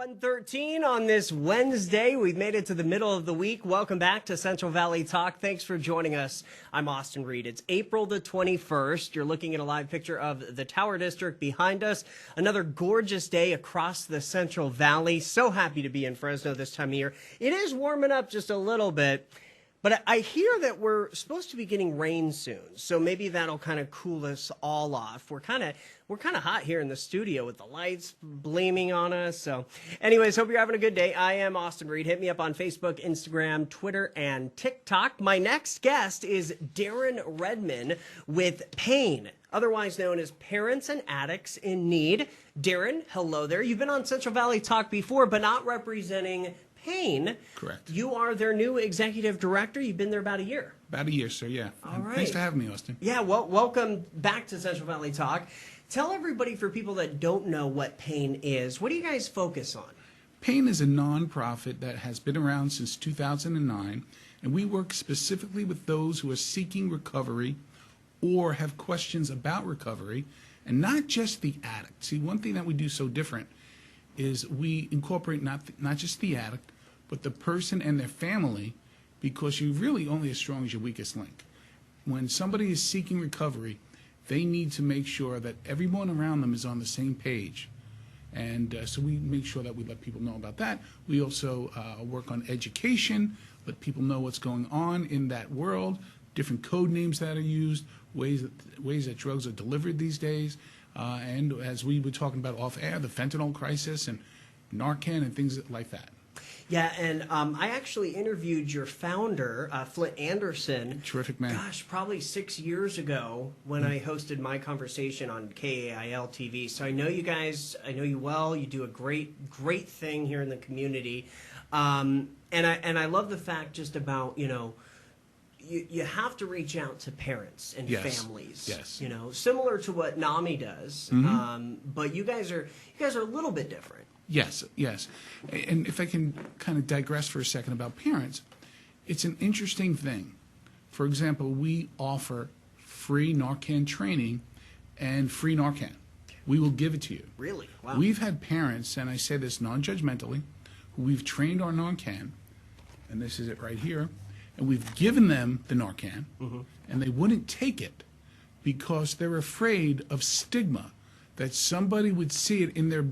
1:13 on this Wednesday. We've made it to the middle of the week. Welcome back to Central Valley Talk. Thanks for joining us. I'm Austin Reed. It's April the 21st. You're looking at a live picture of the Tower District behind us. Another gorgeous day across the Central Valley. So happy to be in Fresno this time of year. It is warming up just a little bit, but I hear that we're supposed to be getting rain soon. So maybe that'll kind of cool us all off. We're kind of hot here in the studio with the lights gleaming on us. So anyways, hope you're having a good day. I am Austin Reed. Hit me up on Facebook, Instagram, Twitter, and TikTok. My next guest is Darren Redmond with PAIN, otherwise known as Parents and Addicts in Need. Darren, hello there. You've been on Central Valley Talk before, but not representing PAIN. Correct. You are their new executive director. You've been there about a year. About a year, sir, yeah. All right. Thanks for having me, Austin. Yeah, well, welcome back to Central Valley Talk. Tell everybody, for people that don't know what PAIN is, what do you guys focus on? PAIN is a nonprofit that has been around since 2009, and we work specifically with those who are seeking recovery or have questions about recovery, and not just the addict. See, one thing that we do so different is we incorporate not just the addict, but the person and their family, because you're really only as strong as your weakest link. When somebody is seeking recovery, they need to make sure that everyone around them is on the same page. And so we make sure that we let people know about that. We also work on education, let people know what's going on in that world, different code names that are used, ways that drugs are delivered these days. And as we were talking about off air, the fentanyl crisis and Narcan and things like that. Yeah, and I actually interviewed your founder, Flint Anderson. Terrific man. Gosh, probably 6 years ago when I hosted my conversation on KAIL TV. So I know you guys, I know you well. You do a great thing here in the community. And I love the fact just about, you have to reach out to parents and families. Yes. Similar to what NAMI does. But you guys are a little bit different. Yes. And if I can kind of digress for a second about parents, it's an interesting thing. For example, we offer free Narcan training and free Narcan. We will give it to you. Really? Wow. We've had parents, and I say this non-judgmentally, who we've trained our Narcan, and this is it right here, and we've given them the Narcan, and they wouldn't take it because they're afraid of stigma, that somebody would see it in their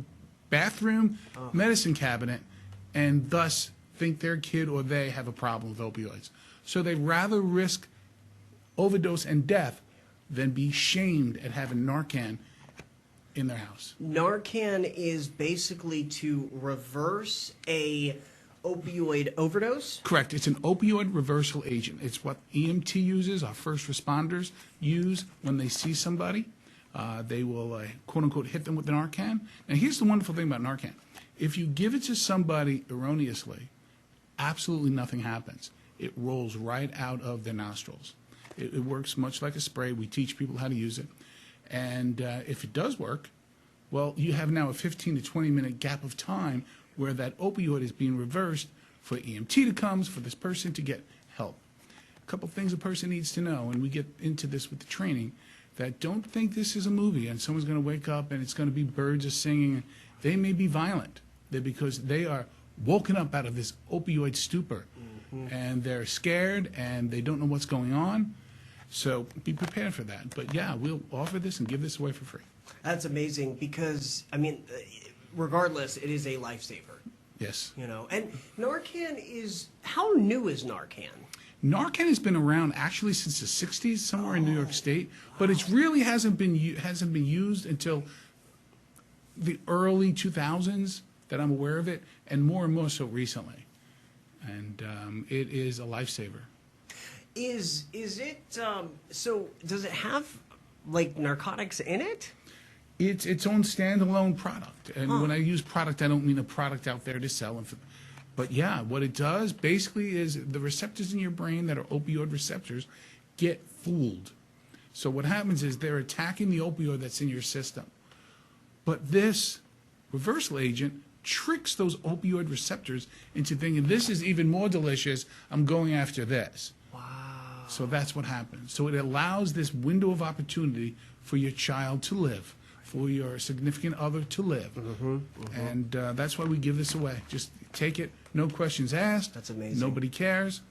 bathroom medicine cabinet and thus think their kid or they have a problem with opioids. So they'd rather risk overdose and death than be shamed at having Narcan in their house. Narcan is basically to reverse a opioid overdose? Correct. It's an opioid reversal agent. It's what EMT uses, our first responders use when they see somebody. They will, quote-unquote, hit them with the Narcan. And here's the wonderful thing about Narcan. If you give it to somebody erroneously, absolutely nothing happens. It rolls right out of their nostrils. It works much like a spray. We teach people how to use it. And if it does work, well, you have now a 15 to 20-minute gap of time where that opioid is being reversed for EMT to come, for this person to get help. A couple things a person needs to know, and we get into this with the training, that don't think this is a movie and someone's going to wake up and it's going to be birds are singing. They may be violent. They're because they are woken up out of this opioid stupor, and they're scared and they don't know what's going on. So be prepared for that. But yeah, we'll offer this and give this away for free. That's amazing because, regardless, it is a lifesaver. Yes. And Narcan is, how new is Narcan? Narcan has been around actually since the 60s, somewhere in New York State, but it really hasn't been used until the early 2000s that I'm aware of it, and more so recently. And it is a lifesaver. Is it, so does it have, like, narcotics in it? It's its own standalone product. And when I use product, I don't mean a product out there to sell. But yeah, what it does basically is the receptors in your brain that are opioid receptors get fooled. So what happens is they're attacking the opioid that's in your system. But this reversal agent tricks those opioid receptors into thinking, this is even more delicious, I'm going after this. Wow. So that's what happens. So it allows this window of opportunity for your child to live, for your significant other to live. And that's why we give this away. Just take it, no questions asked. That's amazing. Nobody cares.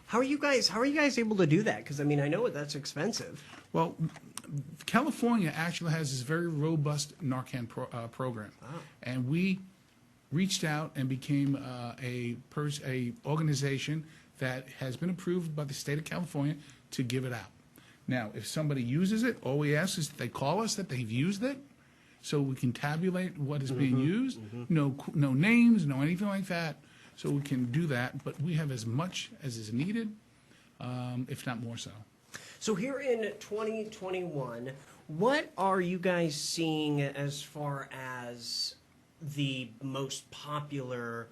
How are you guys able to do that? Because I mean, I know that's expensive. Well, California actually has this very robust Narcan program, and we reached out and became a organization that has been approved by the state of California to give it out. Now, if somebody uses it, all we ask is that they call us that they've used it, so we can tabulate what is being used. No names, no anything like that. So we can do that, but we have as much as is needed, if not more so. So here in 2021, what are you guys seeing as far as the most popular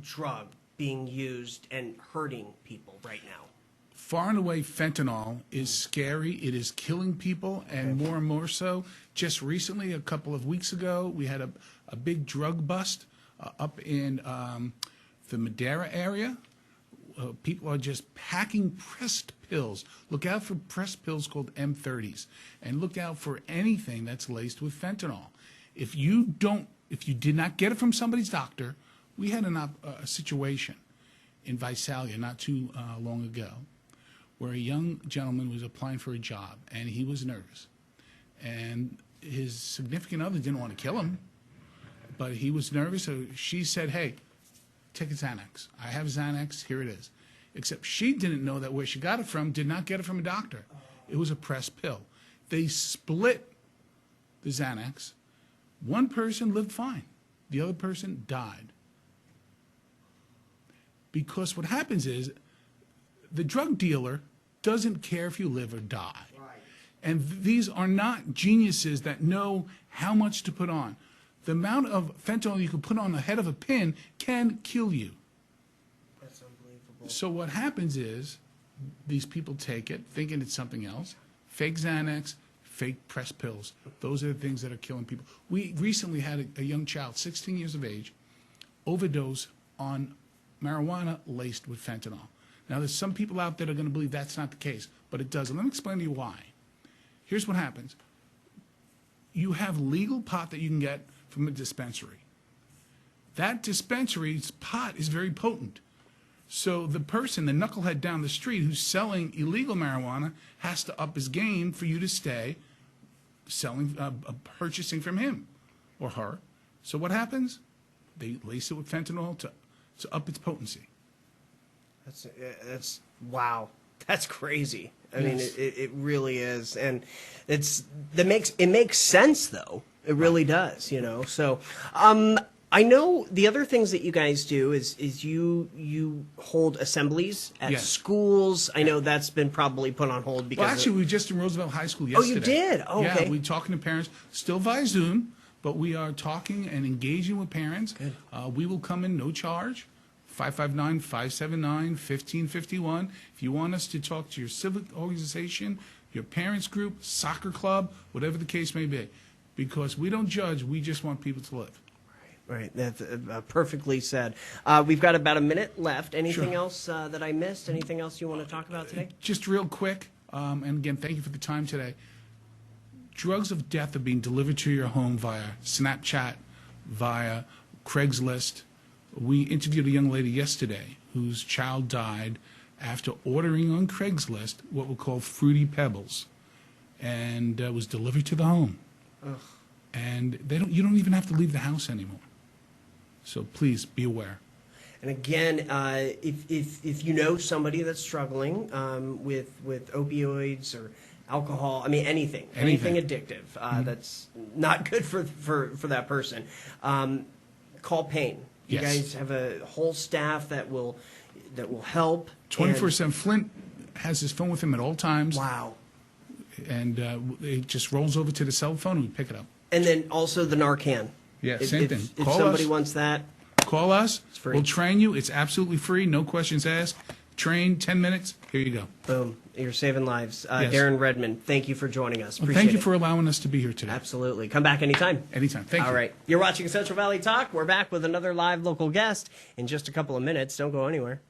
drug being used and hurting people right now? Far and away, fentanyl is scary. It is killing people, and more so. Just recently, a couple of weeks ago, we had a big drug bust up in the Madera area. People are just packing pressed pills. Look out for pressed pills called M30s, and look out for anything that's laced with fentanyl. If you did not get it from somebody's doctor, we had a situation in Visalia not too long ago, where a young gentleman was applying for a job, and he was nervous. And his significant other didn't want to kill him, but he was nervous, so she said, hey, take a Xanax. I have Xanax, here it is. Except she didn't know that where she got it from did not get it from a doctor. It was a pressed pill. They split the Xanax. One person lived fine. The other person died. Because what happens is, the drug dealer doesn't care if you live or die. Right. And these are not geniuses that know how much to put on. The amount of fentanyl you can put on the head of a pin can kill you. That's unbelievable. So what happens is, these people take it, thinking it's something else. Fake Xanax, fake pressed pills. Those are the things that are killing people. We recently had a young child, 16 years of age, overdose on marijuana laced with fentanyl. Now, there's some people out there that are going to believe that's not the case, but it doesn't. Let me explain to you why. Here's what happens. You have legal pot that you can get from a dispensary. That dispensary's pot is very potent. So the person, the knucklehead down the street who's selling illegal marijuana, has to up his game for you to stay purchasing from him or her. So what happens? They lace it with fentanyl to up its potency. That's wow. That's crazy. I mean, it really is, and it makes sense though. It really does, you know. So, I know the other things that you guys do is you hold assemblies at schools. I know that's been probably put on hold because. Well, actually, we were just in Roosevelt High School yesterday. Oh, you did? Oh, okay. Yeah, we're talking to parents, still via Zoom, but we are talking and engaging with parents. Good. We will come in no charge. 559-579-1551. If you want us to talk to your civic organization, your parents group, soccer club, whatever the case may be, because we don't judge, we just want people to live. Right. That's perfectly said. We've got about a minute left. Anything else that I missed? Anything else you want to talk about today? Just real quick, and again, thank you for the time today. Drugs of death are being delivered to your home via Snapchat, via Craigslist. We interviewed a young lady yesterday whose child died after ordering on Craigslist what we call Fruity Pebbles, and was delivered to the home. Ugh. And you don't even have to leave the house anymore. So please be aware. And again, if you know somebody that's struggling with opioids or alcohol, I mean anything addictive that's not good for that person, call Pain. You guys have a whole staff that will help. 24/7. Flint has his phone with him at all times. Wow. And it just rolls over to the cell phone and we pick it up. And then also the Narcan. Yeah, same thing. If somebody wants that, call us. It's free. We'll train you. It's absolutely free. No questions asked. Train 10 minutes. Here you go. Boom. You're saving lives. Yes. Darren Redmond, thank you for joining us. Well, thank you for allowing us to be here today. Absolutely. Come back anytime. Anytime. Thank you. All right. You're watching Central Valley Talk. We're back with another live local guest in just a couple of minutes. Don't go anywhere.